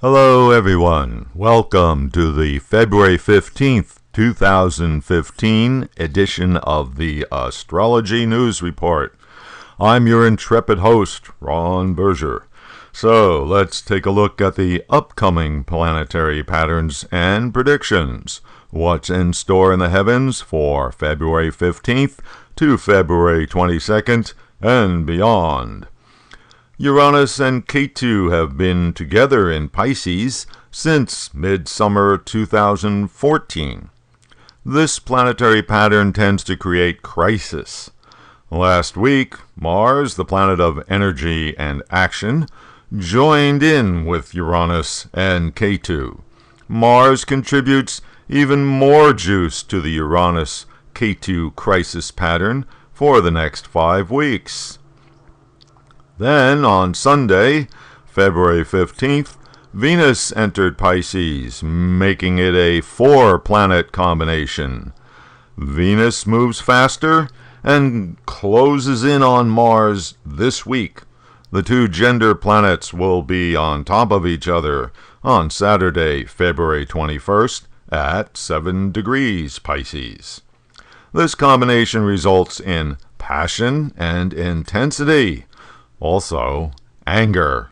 Hello everyone, welcome to the February 15th, 2015 edition of the Astrology News Report. I'm your intrepid host, Ron Berger. So let's take a look at the upcoming planetary patterns and predictions. What's in store in the heavens for February 15th to February 22nd and beyond. Uranus and Ketu have been together in Pisces since midsummer 2014. This planetary pattern tends to create crisis. Last week, Mars, the planet of energy and action, joined in with Uranus and Ketu. Mars contributes even more juice to the Uranus-Ketu crisis pattern for the next 5 weeks. Then, on Sunday, February 15th, Venus entered Pisces, making it a 4-planet combination. Venus moves faster and closes in on Mars this week. The two gender planets will be on top of each other on Saturday, February 21st at 7 degrees Pisces. This combination results in passion and intensity. Also, anger.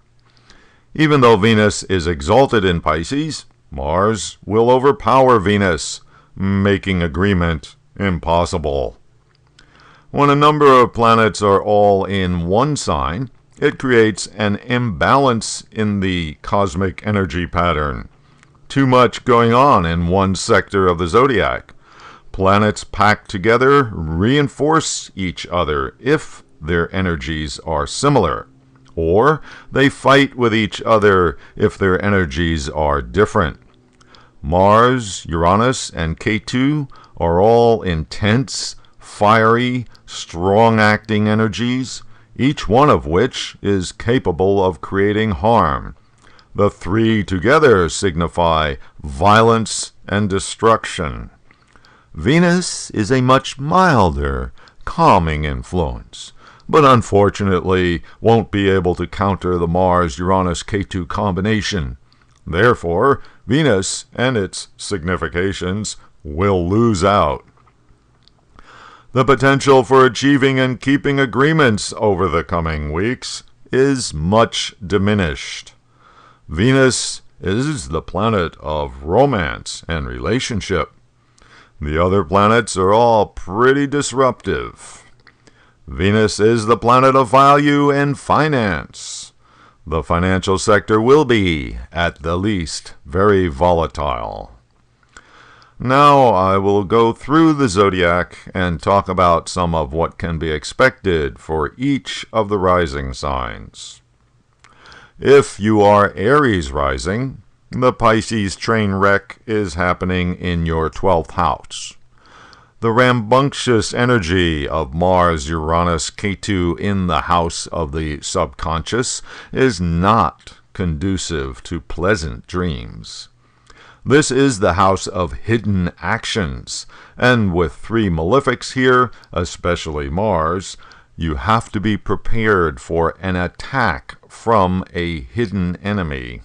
Even though Venus is exalted in Pisces, Mars will overpower Venus, making agreement impossible. When a number of planets are all in one sign, it creates an imbalance in the cosmic energy pattern. Too much going on in one sector of the zodiac. Planets packed together reinforce each other if their energies are similar, or they fight with each other if their energies are different. Mars, Uranus, and Ketu are all intense, fiery, strong-acting energies, each one of which is capable of creating harm. The three together signify violence and destruction. Venus is a much milder, calming influence, but unfortunately won't be able to counter the Mars-Uranus-Ketu combination. Therefore, Venus and its significations will lose out. The potential for achieving and keeping agreements over the coming weeks is much diminished. Venus is the planet of romance and relationship. The other planets are all pretty disruptive. Venus is the planet of value and finance. The financial sector will be, at the least, very volatile. Now I will go through the zodiac and talk about some of what can be expected for each of the rising signs. If you are Aries rising, the Pisces train wreck is happening in your 12th house. The rambunctious energy of Mars, Uranus, Ketu in the house of the subconscious is not conducive to pleasant dreams. This is the house of hidden actions, and with 3 malefics here, especially Mars, you have to be prepared for an attack from a hidden enemy.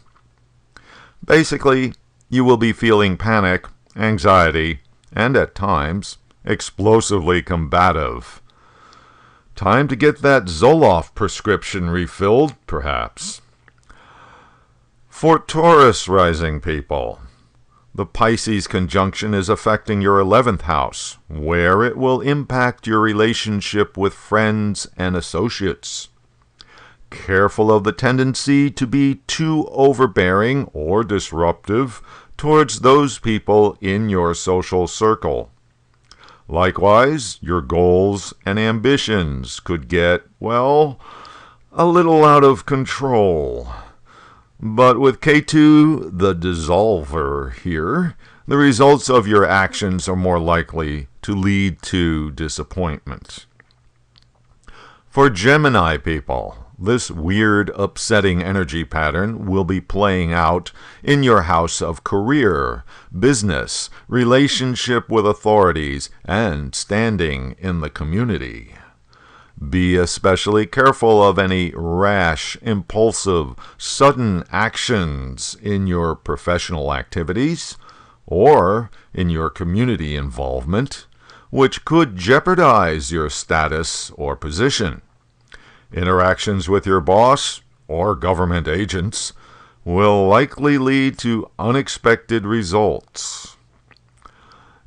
Basically, you will be feeling panic, anxiety, and at times, explosively combative. Time to get that Zoloft prescription refilled, perhaps. For Taurus rising people, the Pisces conjunction is affecting your 11th house, where it will impact your relationship with friends and associates. Careful of the tendency to be too overbearing or disruptive towards those people in your social circle. Likewise, your goals and ambitions could get, well, a little out of control. But with Ketu, the dissolver here, the results of your actions are more likely to lead to disappointment. For Gemini people, this weird, upsetting energy pattern will be playing out in your house of career, business, relationship with authorities, and standing in the community. Be especially careful of any rash, impulsive, sudden actions in your professional activities or in your community involvement, which could jeopardize your status or position. Interactions with your boss or government agents will likely lead to unexpected results.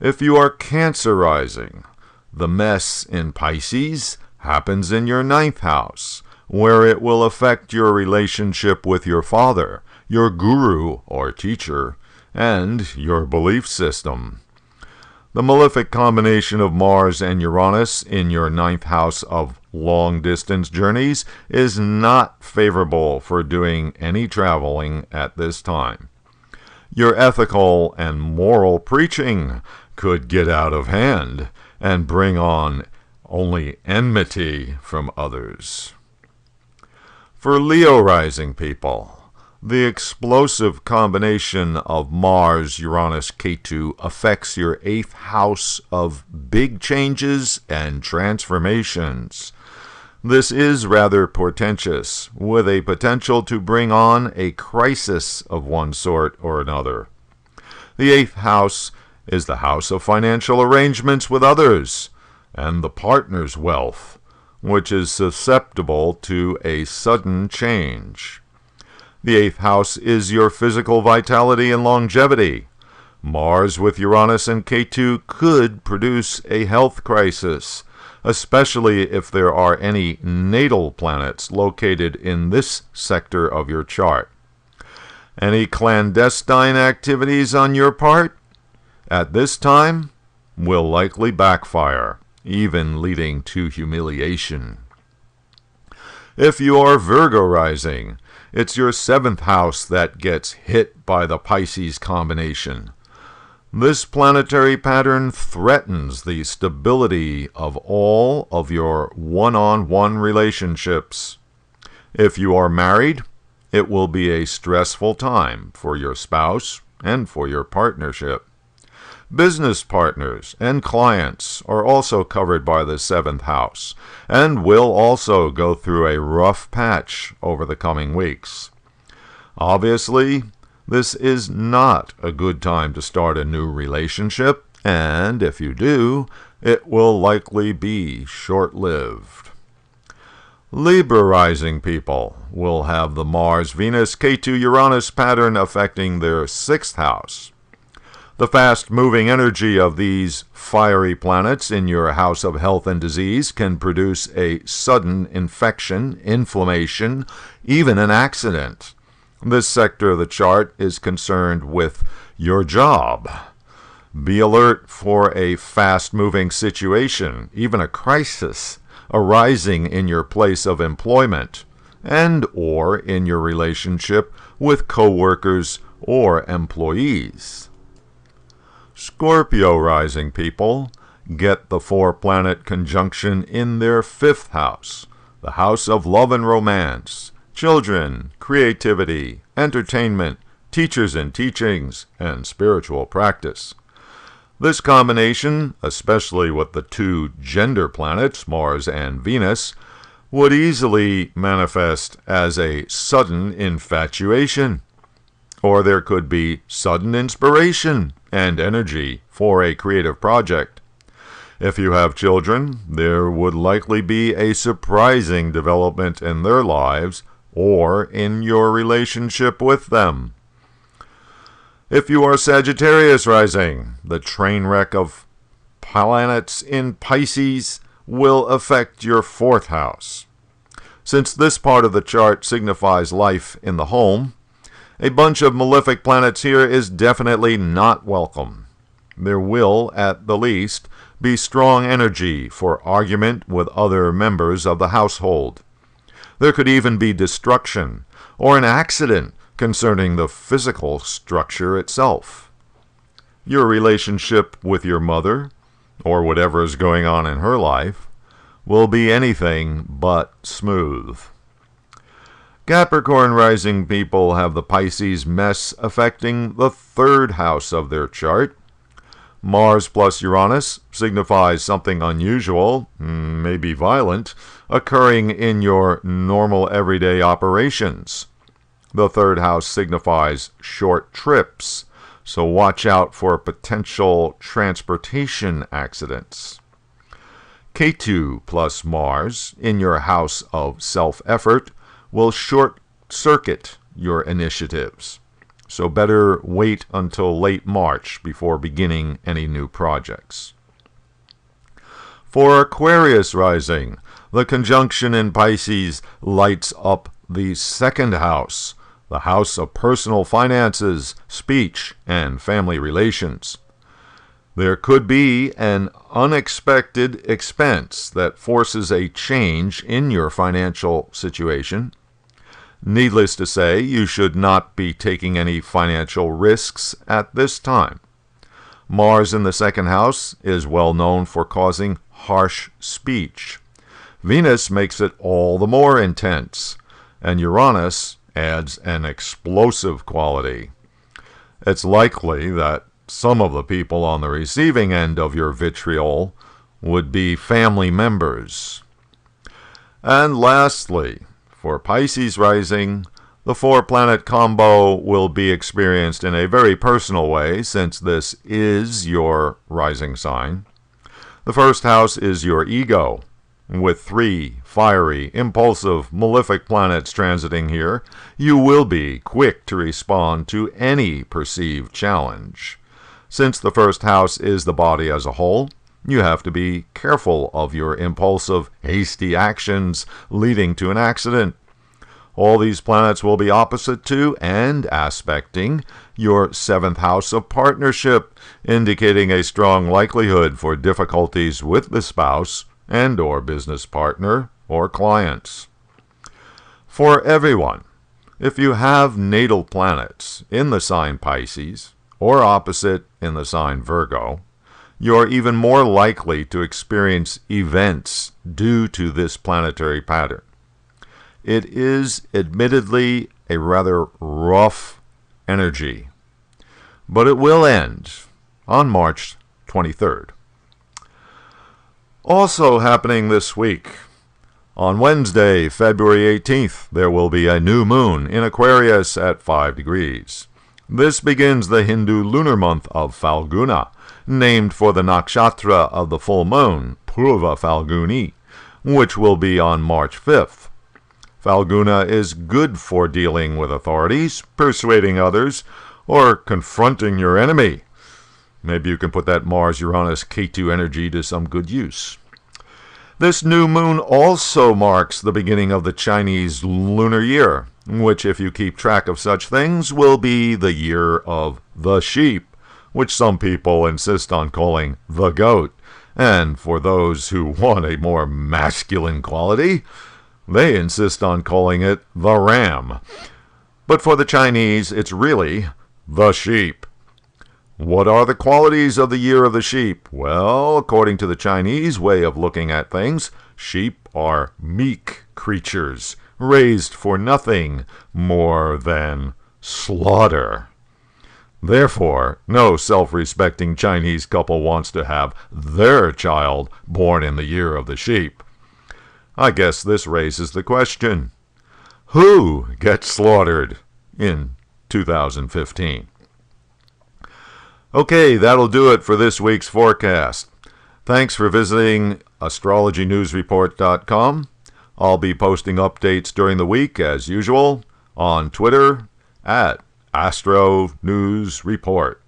If you are Cancer rising, the mess in Pisces happens in your 9th house, where it will affect your relationship with your father, your guru or teacher, and your belief system. The malefic combination of Mars and Uranus in your 9th house of long-distance journeys is not favorable for doing any traveling at this time. Your ethical and moral preaching could get out of hand and bring on only enmity from others. For Leo rising people, the explosive combination of Mars, Uranus, Ketu affects your 8th house of big changes and transformations. This is rather portentous, with a potential to bring on a crisis of one sort or another. The 8th house is the house of financial arrangements with others, and the partner's wealth, which is susceptible to a sudden change. The 8th house is your physical vitality and longevity. Mars with Uranus and Ketu could produce a health crisis, especially if there are any natal planets located in this sector of your chart. Any clandestine activities on your part at this time will likely backfire, even leading to humiliation. If you are Virgo rising, it's your 7th house that gets hit by the Pisces combination. This planetary pattern threatens the stability of all of your one-on-one relationships. If you are married, it will be a stressful time for your spouse and for your partnership. Business partners and clients are also covered by the 7th house and will also go through a rough patch over the coming weeks. Obviously, this is not a good time to start a new relationship, and if you do, it will likely be short-lived. Libra rising people will have the Mars, Venus, Ketu, Uranus pattern affecting their 6th house. The fast-moving energy of these fiery planets in your house of health and disease can produce a sudden infection, inflammation, even an accident. This sector of the chart is concerned with your job. Be alert for a fast-moving situation, even a crisis, arising in your place of employment and or in your relationship with co-workers or employees. Scorpio rising people get the 4-planet conjunction in their 5th house, the house of love and romance, children, creativity, entertainment, teachers and teachings, and spiritual practice. This combination, especially with the 2 gender planets, Mars and Venus, would easily manifest as a sudden infatuation, or there could be sudden inspiration and energy for a creative project. If you have children, there would likely be a surprising development in their lives or in your relationship with them. If you are Sagittarius rising, the train wreck of planets in Pisces will affect your 4th house. Since this part of the chart signifies life in the home, a bunch of malefic planets here is definitely not welcome. There will, at the least, be strong energy for argument with other members of the household. There could even be destruction or an accident concerning the physical structure itself. Your relationship with your mother, or whatever is going on in her life, will be anything but smooth. Capricorn rising people have the Pisces mess affecting the 3rd house of their chart. Mars plus Uranus signifies something unusual, maybe violent, occurring in your normal everyday operations. The third house signifies short trips, so watch out for potential transportation accidents. Ketu plus Mars in your house of self-effort will short-circuit your initiatives, so better wait until late March before beginning any new projects. For Aquarius rising, the conjunction in Pisces lights up the second house, the house of personal finances, speech, and family relations. There could be an unexpected expense that forces a change in your financial situation. Needless to say, you should not be taking any financial risks at this time. Mars in the second house is well known for causing harsh speech. Venus makes it all the more intense, and Uranus adds an explosive quality. It's likely that some of the people on the receiving end of your vitriol would be family members. And lastly, for Pisces rising, the four-planet combo will be experienced in a very personal way since this is your rising sign. The first house is your ego. With 3 fiery, impulsive, malefic planets transiting here, you will be quick to respond to any perceived challenge. Since the first house is the body as a whole, you have to be careful of your impulsive, hasty actions leading to an accident. All these planets will be opposite to and aspecting your 7th house of partnership, indicating a strong likelihood for difficulties with the spouse and or business partner or clients. For everyone, if you have natal planets in the sign Pisces or opposite in the sign Virgo, you're even more likely to experience events due to this planetary pattern. It is admittedly a rather rough energy, but it will end on March 23rd. Also happening this week, on Wednesday, February 18th, there will be a new moon in Aquarius at 5 degrees. This begins the Hindu lunar month of Falguna, named for the nakshatra of the full moon, Purva Falguni, which will be on March 5th. Falguna is good for dealing with authorities, persuading others, or confronting your enemy. Maybe you can put that Mars-Uranus-Ketu energy to some good use. This new moon also marks the beginning of the Chinese Lunar Year, which, if you keep track of such things, will be the year of the sheep, which some people insist on calling the goat. And for those who want a more masculine quality, they insist on calling it the ram. But for the Chinese, it's really the sheep. What are the qualities of the year of the sheep? Well, according to the Chinese way of looking at things, sheep are meek creatures, raised for nothing more than slaughter. Therefore, no self-respecting Chinese couple wants to have their child born in the year of the sheep. I guess this raises the question, who gets slaughtered in 2015? Okay, that'll do it for this week's forecast. Thanks for visiting astrologynewsreport.com. I'll be posting updates during the week, as usual, on Twitter at Astro News Report.